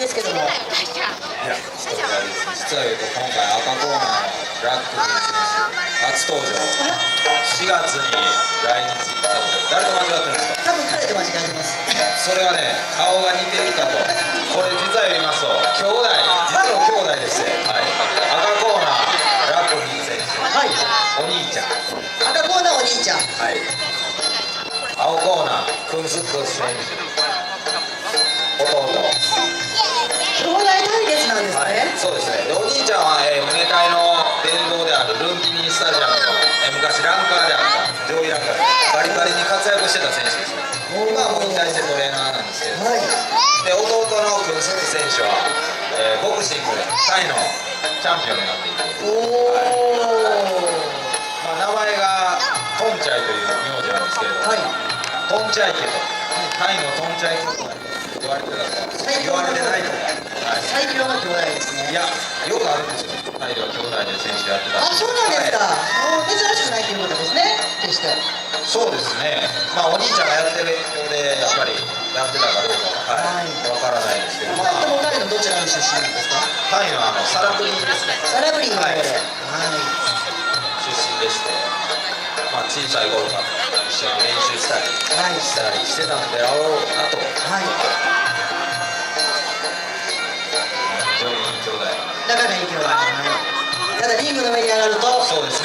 ですけども。いや、実は言うと今回赤コーナーのラックという選手初登場、4月に来日したので誰と間違ってるんですか？多分彼と間違えてます。それはね、顔が似てるかと。これ実は言いますと兄弟、実の兄弟でして、はい、赤コーナーラック選手、はい。お兄ちゃん、赤コーナーお兄ちゃん。はい、青コーナークンスック選手、弟。兄弟対決なんですはい、ね。そうですね。でお兄ちゃんは、胸会の殿堂であるルンピニースタジアムの、昔ランカーであった上位ランカーでバリバリに活躍してた選手ですね。今はもう引退してトレーナーなんですけど、はい。で弟のクンスク選手は、ボクシングでタイのチャンピオンになっていて、おお。まあ、名前がトンチャイという名字なんですけれども、はい。トンチャイ家とタイのトンチャイ家と言われてたと言われてないとか、はい、最強の兄弟ですね。いや、よくあるんですよ。タイでは兄弟で選手やってた。あ、そうなんですか。はい、もう珍しくないということですね。決して。そうですね。まあお兄ちゃんがやってる影響でやっぱりやってたかどうかは、はい、わからないですけど、まあ二人ともタイのどちらの出身なんですか？タイのサラブリーですね。サラブリーの方で。はい、はい。出身でして、まあ小さい頃から一緒に練習したりしてたんであろうなと。はい。非常にいい兄弟。仲がいい兄弟。はい。ただリングの上に上がると。そうですね。